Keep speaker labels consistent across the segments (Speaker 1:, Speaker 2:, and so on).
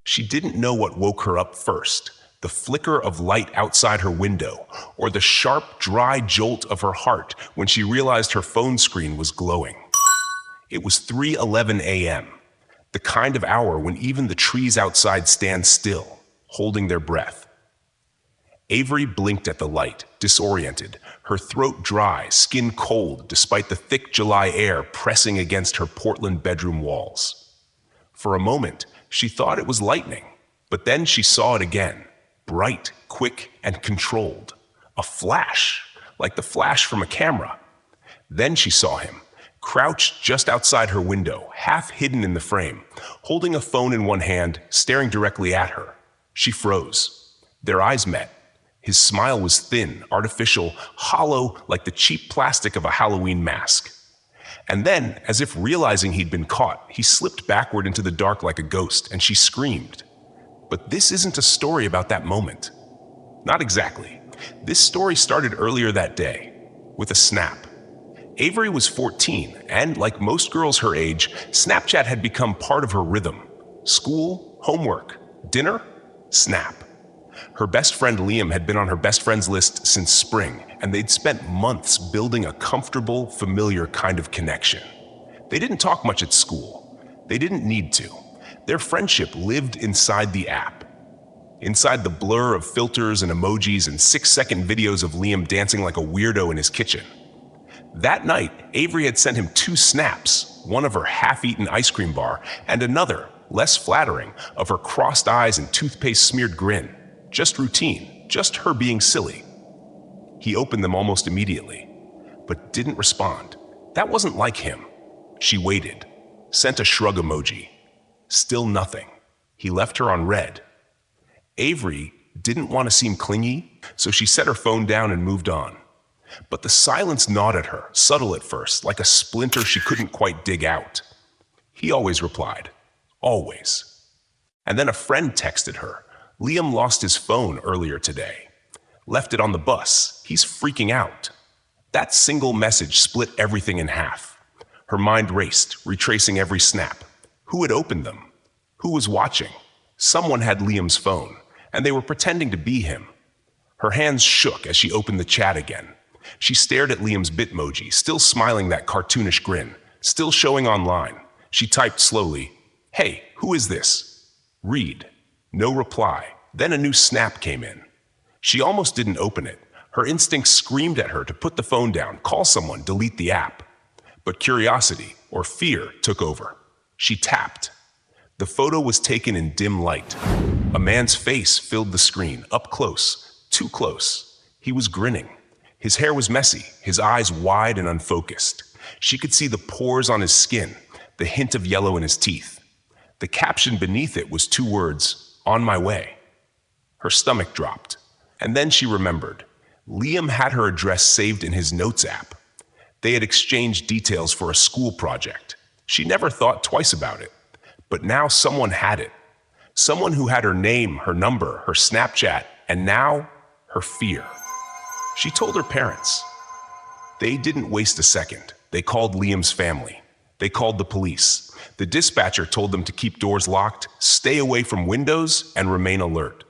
Speaker 1: She didn't know what woke her up first, the flicker of light outside her window, or the sharp, dry jolt of her heart when she realized her phone screen was glowing. It was 3:11 a.m., the kind of hour when even the trees outside stand still, holding their breath. Avery blinked at the light, disoriented, her throat dry, skin cold despite the thick July air pressing against her Portland bedroom walls. For a moment, she thought it was lightning, but then she saw it again, bright, quick, and controlled. A flash, like the flash from a camera. Then she saw him, crouched just outside her window, half hidden in the frame, holding a phone in one hand, staring directly at her. She froze. Their eyes met. His smile was thin, artificial, hollow, like the cheap plastic of a Halloween mask. And then, as if realizing he'd been caught, he slipped backward into the dark like a ghost, and she screamed. But this isn't a story about that moment. Not exactly. This story started earlier that day, with a snap. Avery was 14, and like most girls her age, Snapchat had become part of her rhythm. School, homework, dinner, snap. Her best friend Liam had been on her best friends list since spring, and they'd spent months building a comfortable, familiar kind of connection. They didn't talk much at school. They didn't need to. Their friendship lived inside the app. Inside the blur of filters and emojis and 6-second videos of Liam dancing like a weirdo in his kitchen. That night, Avery had sent him 2 snaps, one of her half-eaten ice cream bar, and another, less flattering, of her crossed eyes and toothpaste-smeared grin. Just routine, just her being silly. He opened them almost immediately, but didn't respond. That wasn't like him. She waited, sent a shrug emoji. Still nothing. He left her on red. Avery didn't want to seem clingy, so she set her phone down and moved on. But the silence gnawed at her, subtle at first, like a splinter she couldn't quite dig out. He always replied. Always. And then a friend texted her. Liam lost his phone earlier today. Left it on the bus. He's freaking out. That single message split everything in half. Her mind raced, retracing every snap. Who had opened them? Who was watching? Someone had Liam's phone, and they were pretending to be him. Her hands shook as she opened the chat again. She stared at Liam's Bitmoji, still smiling that cartoonish grin, still showing online. She typed slowly, "Hey, who is this?" Read. No reply. Then a new snap came in. She almost didn't open it. Her instincts screamed at her to put the phone down, call someone, delete the app. But curiosity, or fear, took over. She tapped. The photo was taken in dim light. A man's face filled the screen, up close, too close. He was grinning. His hair was messy, his eyes wide and unfocused. She could see the pores on his skin, the hint of yellow in his teeth. The caption beneath it was 2 words, "On my way." Her stomach dropped. And then she remembered. Liam had her address saved in his notes app. They had exchanged details for a school project. She never thought twice about it. But now someone had it. Someone who had her name, her number, her Snapchat, and now her fear. She told her parents. They didn't waste a second. They called Liam's family. They called the police. The dispatcher told them to keep doors locked, stay away from windows, and remain alert.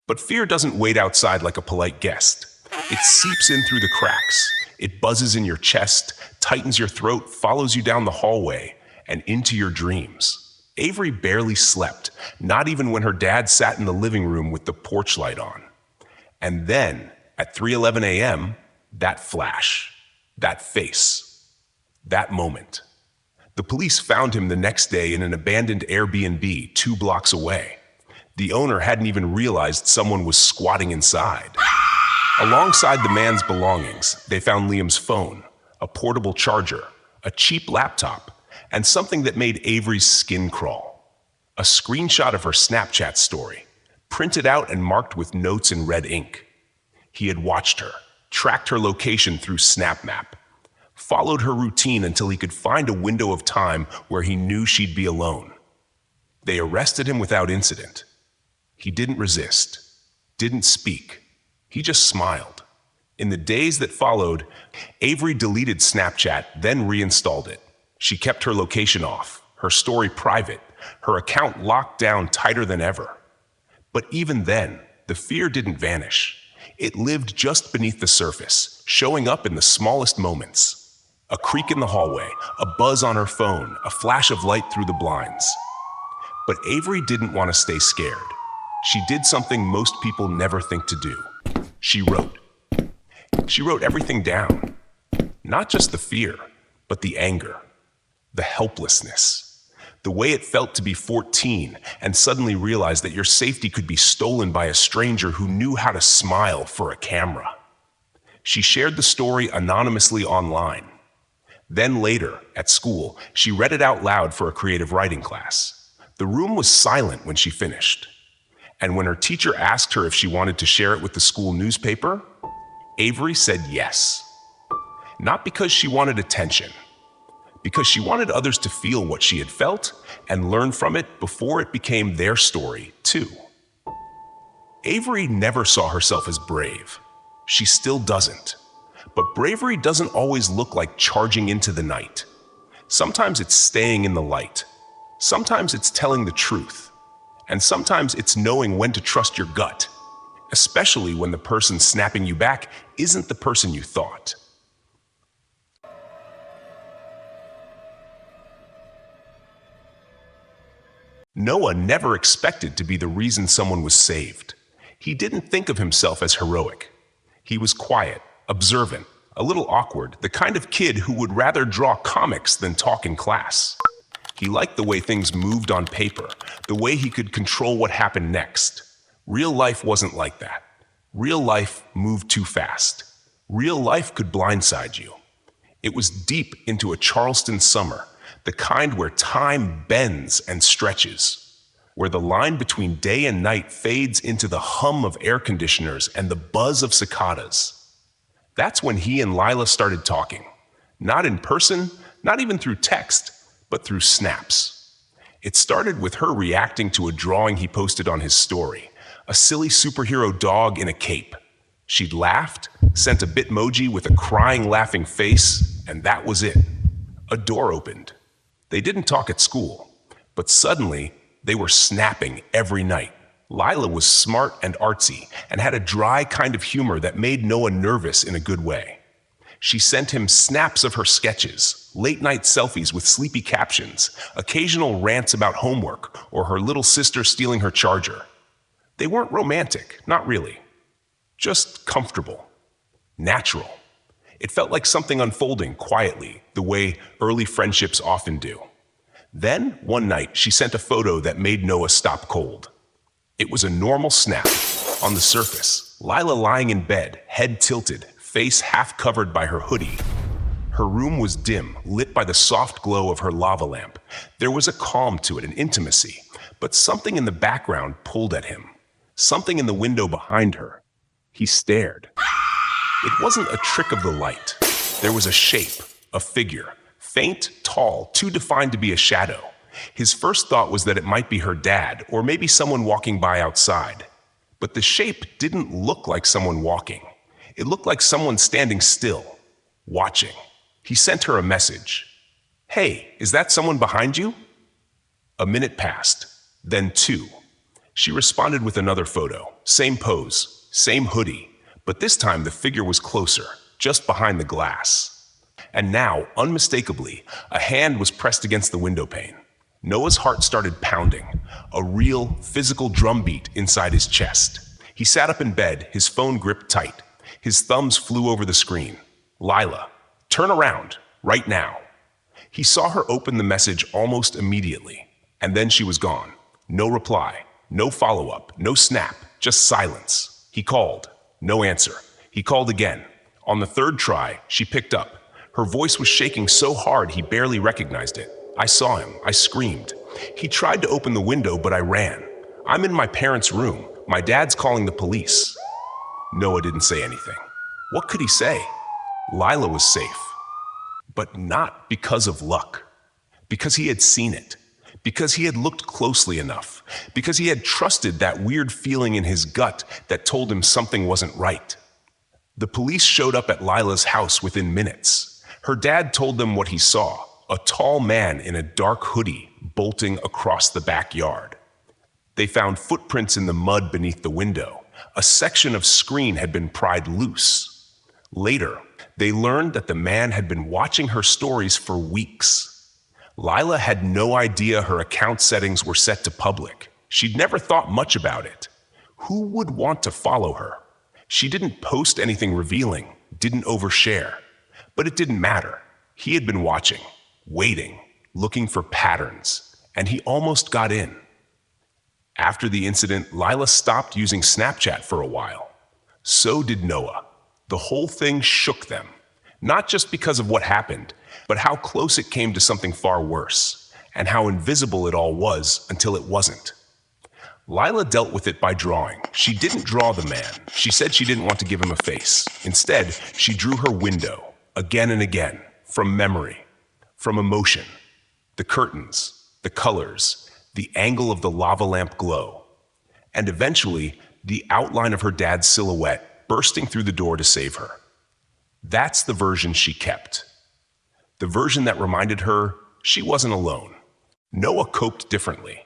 Speaker 1: But fear doesn't wait outside like a polite guest. It seeps in through the cracks. It buzzes in your chest, tightens your throat, follows you down the hallway, and into your dreams. Avery barely slept, not even when her dad sat in the living room with the porch light on. And then, at 3:11 a.m., that flash, that face, that moment. The police found him the next day in an abandoned Airbnb 2 blocks away. The owner hadn't even realized someone was squatting inside. Alongside the man's belongings, they found Liam's phone, a portable charger, a cheap laptop, and something that made Avery's skin crawl. A screenshot of her Snapchat story, printed out and marked with notes in red ink. He had watched her, tracked her location through SnapMap, followed her routine until he could find a window of time where he knew she'd be alone. They arrested him without incident. He didn't resist, didn't speak. He just smiled. In the days that followed, Avery deleted Snapchat, then reinstalled it. She kept her location off, her story private, her account locked down tighter than ever. But even then, the fear didn't vanish. It lived just beneath the surface, showing up in the smallest moments. A creak in the hallway, a buzz on her phone, a flash of light through the blinds. But Avery didn't want to stay scared. She did something most people never think to do. She wrote. She wrote everything down. Not just the fear, but the anger, the helplessness, the way it felt to be 14 and suddenly realize that your safety could be stolen by a stranger who knew how to smile for a camera. She shared the story anonymously online. Then later, at school, she read it out loud for a creative writing class. The room was silent when she finished. And when her teacher asked her if she wanted to share it with the school newspaper, Avery said yes. Not because she wanted attention, because she wanted others to feel what she had felt and learn from it before it became their story, too. Avery never saw herself as brave. She still doesn't. But bravery doesn't always look like charging into the night. Sometimes it's staying in the light. Sometimes it's telling the truth. And sometimes it's knowing when to trust your gut, especially when the person snapping you back isn't the person you thought. Noah never expected to be the reason someone was saved. He didn't think of himself as heroic. He was quiet, observant, a little awkward, the kind of kid who would rather draw comics than talk in class. He liked the way things moved on paper, the way he could control what happened next. Real life wasn't like that. Real life moved too fast. Real life could blindside you. It was deep into a Charleston summer, the kind where time bends and stretches, where the line between day and night fades into the hum of air conditioners and the buzz of cicadas. That's when he and Lila started talking. Not in person, not even through text, but through snaps. It started with her reacting to a drawing he posted on his story, a silly superhero dog in a cape. She'd laughed, sent a bitmoji with a crying, laughing face, and that was it. A door opened. They didn't talk at school, but suddenly they were snapping every night. Lila was smart and artsy and had a dry kind of humor that made Noah nervous in a good way. She sent him snaps of her sketches, late-night selfies with sleepy captions, occasional rants about homework or her little sister stealing her charger. They weren't romantic, not really. Just comfortable, natural. It felt like something unfolding quietly, the way early friendships often do. Then, one night, she sent a photo that made Noah stop cold. It was a normal snap. On the surface, Lila lying in bed, head tilted, face half covered by her hoodie. Her room was dim, lit by the soft glow of her lava lamp. There was a calm to it, an intimacy, but something in the background pulled at him. Something in the window behind her. He stared. It wasn't a trick of the light. There was a shape, a figure, faint, tall, too defined to be a shadow. His first thought was that it might be her dad, or maybe someone walking by outside. But the shape didn't look like someone walking. It looked like someone standing still, watching. He sent her a message. "Hey, is that someone behind you?" A minute passed, then 2. She responded with another photo, same pose, same hoodie, but this time the figure was closer, just behind the glass. And now, unmistakably, a hand was pressed against the window pane. Noah's heart started pounding, a real, physical drumbeat inside his chest. He sat up in bed, his phone gripped tight. His thumbs flew over the screen. "Lila, turn around, right now." He saw her open the message almost immediately, and then she was gone. No reply, no follow-up, no snap, just silence. He called. No answer. He called again. On the third try, she picked up. Her voice was shaking so hard he barely recognized it. "I saw him. I screamed. He tried to open the window, but I ran. I'm in my parents' room. My dad's calling the police." Noah didn't say anything. What could he say? Lila was safe. But not because of luck. Because he had seen it. Because he had looked closely enough. Because he had trusted that weird feeling in his gut that told him something wasn't right. The police showed up at Lila's house within minutes. Her dad told them what he saw. A tall man in a dark hoodie, bolting across the backyard. They found footprints in the mud beneath the window. A section of screen had been pried loose. Later, they learned that the man had been watching her stories for weeks. Lila had no idea her account settings were set to public. She'd never thought much about it. Who would want to follow her? She didn't post anything revealing, didn't overshare. But it didn't matter. He had been watching, waiting, looking for patterns, and he almost got in. After the incident, Lila stopped using Snapchat for a while. So did Noah. The whole thing shook them, not just because of what happened, but how close it came to something far worse, and how invisible it all was until it wasn't. Lila dealt with it by drawing. She didn't draw the man. She said she didn't want to give him a face. Instead, she drew her window, again and again, from memory, from emotion, the curtains, the colors, the angle of the lava lamp glow, and eventually the outline of her dad's silhouette bursting through the door to save her. That's the version she kept. The version that reminded her she wasn't alone. Noah coped differently.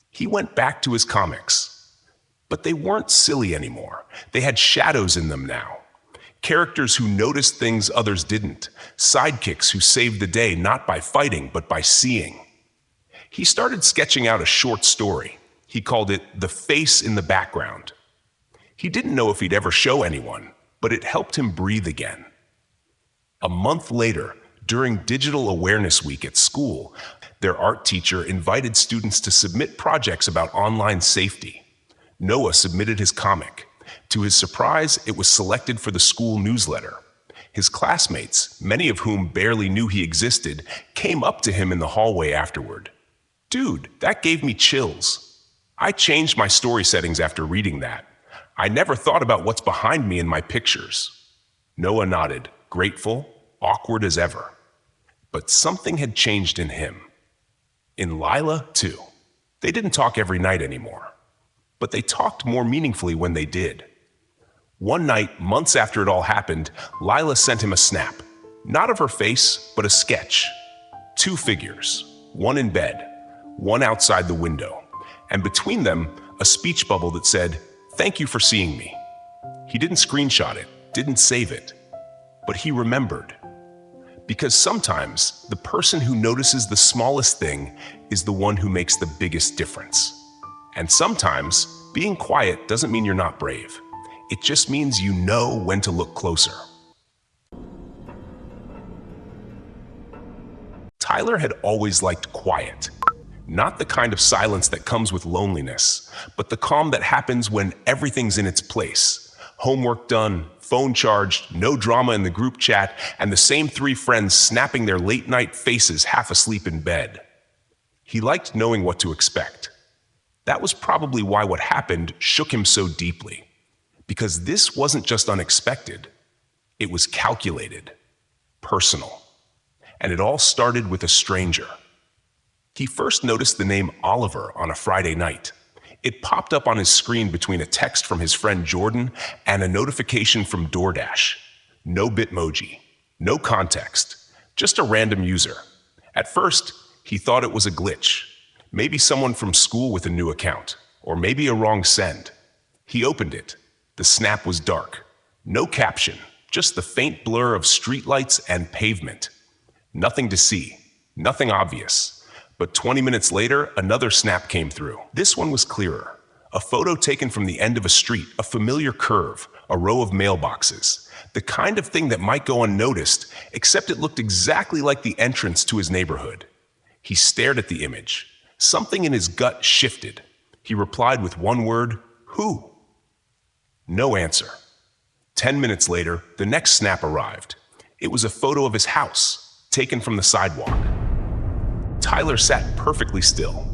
Speaker 1: He went back to his comics, but they weren't silly anymore. They had shadows in them now. Characters who noticed things others didn't. Sidekicks who saved the day not by fighting, but by seeing. He started sketching out a short story. He called it The Face in the Background. He didn't know if he'd ever show anyone, but it helped him breathe again. A month later, during Digital Awareness Week at school, their art teacher invited students to submit projects about online safety. Noah submitted his comic. To his surprise, it was selected for the school newsletter. His classmates, many of whom barely knew he existed, came up to him in the hallway afterward. "Dude, that gave me chills. I changed my story settings after reading that. I never thought about what's behind me in my pictures." Noah nodded, grateful, awkward as ever. But something had changed in him. In Lila, too. They didn't talk every night anymore. But they talked more meaningfully when they did. One night, months after it all happened, Lila sent him a snap. Not of her face, but a sketch. 2 figures, one in bed, one outside the window, and between them, a speech bubble that said, "Thank you for seeing me." He didn't screenshot it, didn't save it, but he remembered. Because sometimes the person who notices the smallest thing is the one who makes the biggest difference. And sometimes being quiet doesn't mean you're not brave. It just means you know when to look closer. Tyler had always liked quiet. Not the kind of silence that comes with loneliness, but the calm that happens when everything's in its place. Homework done, phone charged, no drama in the group chat, and the same 3 friends snapping their late-night faces half asleep in bed. He liked knowing what to expect. That was probably why what happened shook him so deeply. Because this wasn't just unexpected. It was calculated, personal. And it all started with a stranger. He first noticed the name Oliver on a Friday night. It popped up on his screen between a text from his friend Jordan and a notification from DoorDash. No Bitmoji, no context, just a random user. At first, he thought it was a glitch. Maybe someone from school with a new account, or maybe a wrong send. He opened it. The snap was dark. No caption, just the faint blur of streetlights and pavement. Nothing to see, nothing obvious. But 20 minutes later, another snap came through. This one was clearer. A photo taken from the end of a street, a familiar curve, a row of mailboxes. The kind of thing that might go unnoticed, except it looked exactly like the entrance to his neighborhood. He stared at the image. Something in his gut shifted. He replied with one word, "Who?" No answer. 10 minutes later, the next snap arrived. It was a photo of his house, taken from the sidewalk. Tyler sat perfectly still.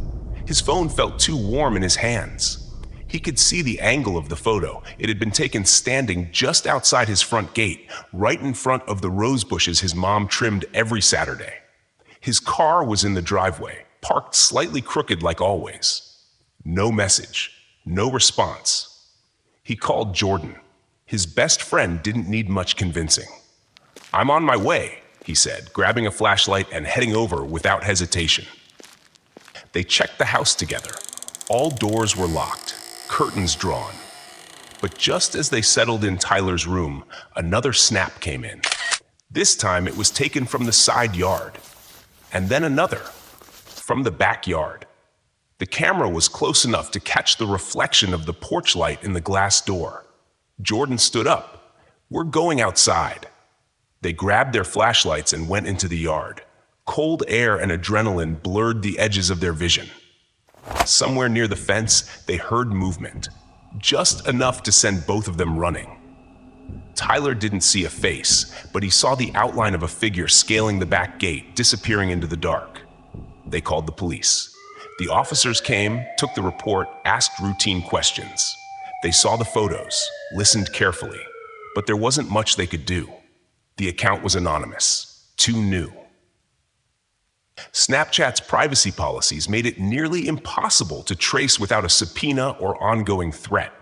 Speaker 1: His phone felt too warm in his hands. He could see the angle of the photo. It had been taken standing just outside his front gate, right in front of the rose bushes his mom trimmed every Saturday. His car was in the driveway, parked slightly crooked like always. No message, no response. He called Jordan. His best friend didn't need much convincing. "I'm on my way," he said, grabbing a flashlight and heading over without hesitation. They checked the house together. All doors were locked, curtains drawn. But just as they settled in Tyler's room, another snap came in. This time it was taken from the side yard, and then another from the backyard. The camera was close enough to catch the reflection of the porch light in the glass door. Jordan stood up. "We're going outside." They grabbed their flashlights and went into the yard. Cold air and adrenaline blurred the edges of their vision. Somewhere near the fence, they heard movement, just enough to send both of them running. Tyler didn't see a face, but he saw the outline of a figure scaling the back gate, disappearing into the dark. They called the police. The officers came, took the report, asked routine questions. They saw the photos, listened carefully, but there wasn't much they could do. The account was anonymous, too new. Snapchat's privacy policies made it nearly impossible to trace without a subpoena or ongoing threat.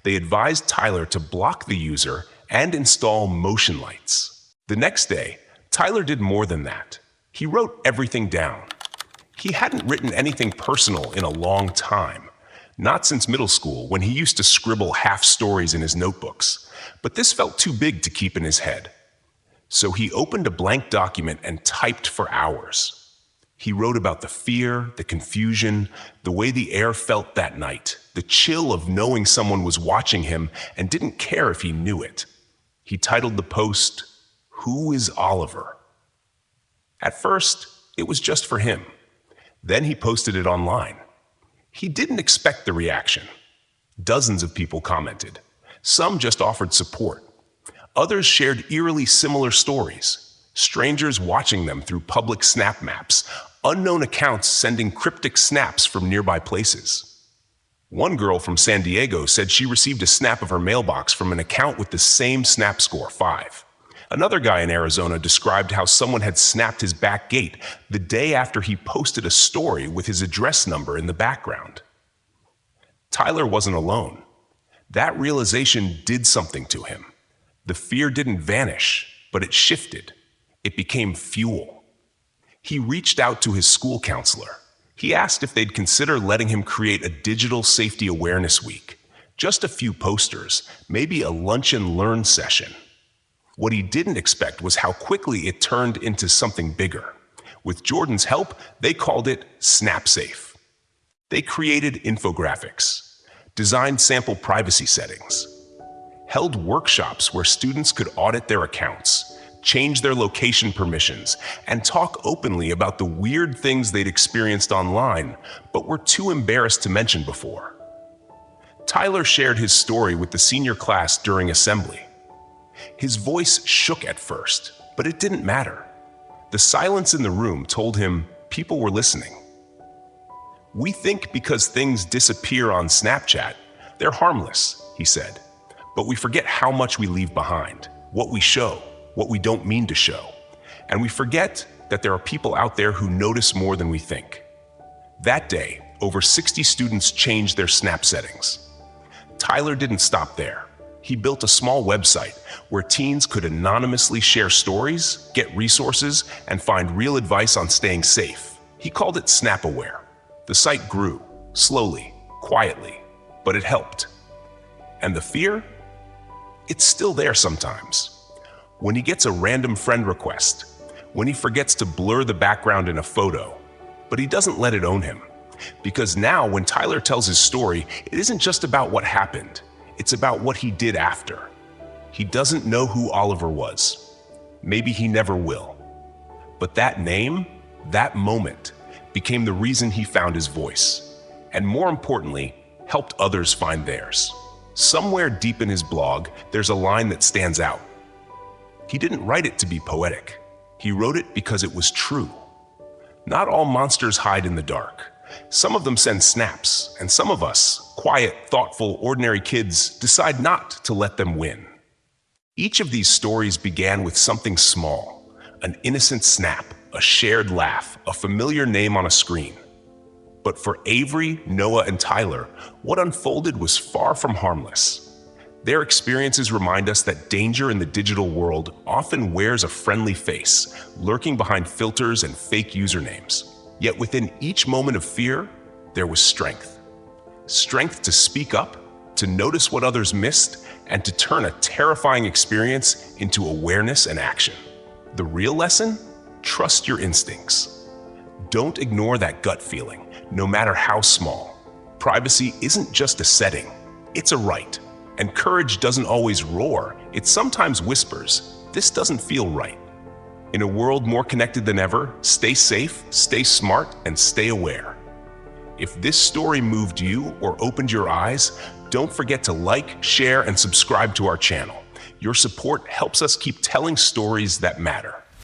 Speaker 1: They advised Tyler to block the user and install motion lights. The next day, Tyler did more than that. He wrote everything down. He hadn't written anything personal in a long time, not since middle school when he used to scribble half stories in his notebooks, but this felt too big to keep in his head. So he opened a blank document and typed for hours. He wrote about the fear, the confusion, the way the air felt that night, the chill of knowing someone was watching him and didn't care if he knew it. He titled the post, "Who is Oliver?" At first, it was just for him. Then he posted it online. He didn't expect the reaction. Dozens of people commented. Some just offered support. Others shared eerily similar stories. Strangers watching them through public snap maps, unknown accounts sending cryptic snaps from nearby places. One girl from San Diego said she received a snap of her mailbox from an account with the same snap score, 5. Another guy in Arizona described how someone had snapped his back gate the day after he posted a story with his address number in the background. Tyler wasn't alone. That realization did something to him. The fear didn't vanish, but it shifted. It became fuel. He reached out to his school counselor. He asked if they'd consider letting him create a digital safety awareness week. Just a few posters, maybe a lunch and learn session. What he didn't expect was how quickly it turned into something bigger. With Jordan's help, they called it SnapSafe. They created infographics, designed sample privacy settings, held workshops where students could audit their accounts, change their location permissions, and talk openly about the weird things they'd experienced online, but were too embarrassed to mention before. Tyler shared his story with the senior class during assembly. His voice shook at first, but it didn't matter. The silence in the room told him people were listening. "We think because things disappear on Snapchat, they're harmless," he said. "But we forget how much we leave behind, what we show, what we don't mean to show. And we forget that there are people out there who notice more than we think." That day, over 60 students changed their Snap settings. Tyler didn't stop there. He built a small website where teens could anonymously share stories, get resources, and find real advice on staying safe. He called it SnapAware. The site grew, slowly, quietly, but it helped. And the fear? It's still there sometimes. When he gets a random friend request, when he forgets to blur the background in a photo, but he doesn't let it own him. Because now, when Tyler tells his story, it isn't just about what happened. It's about what he did after. He doesn't know who Oliver was. Maybe he never will. But that name, that moment, became the reason he found his voice. And more importantly, helped others find theirs. Somewhere deep in his blog, there's a line that stands out. He didn't write it to be poetic. He wrote it because it was true. Not all monsters hide in the dark. Some of them send snaps, and some of us, quiet, thoughtful, ordinary kids, decide not to let them win. Each of these stories began with something small, an innocent snap, a shared laugh, a familiar name on a screen. But for Avery, Noah, and Tyler, what unfolded was far from harmless. Their experiences remind us that danger in the digital world often wears a friendly face, lurking behind filters and fake usernames. Yet within each moment of fear, there was strength. Strength to speak up, to notice what others missed, and to turn a terrifying experience into awareness and action. The real lesson? Trust your instincts. Don't ignore that gut feeling, no matter how small. Privacy isn't just a setting, it's a right. And courage doesn't always roar, it sometimes whispers, "This doesn't feel right." In a world more connected than ever, stay safe, stay smart, and stay aware. If this story moved you or opened your eyes, don't forget to like, share, and subscribe to our channel. Your support helps us keep telling stories that matter.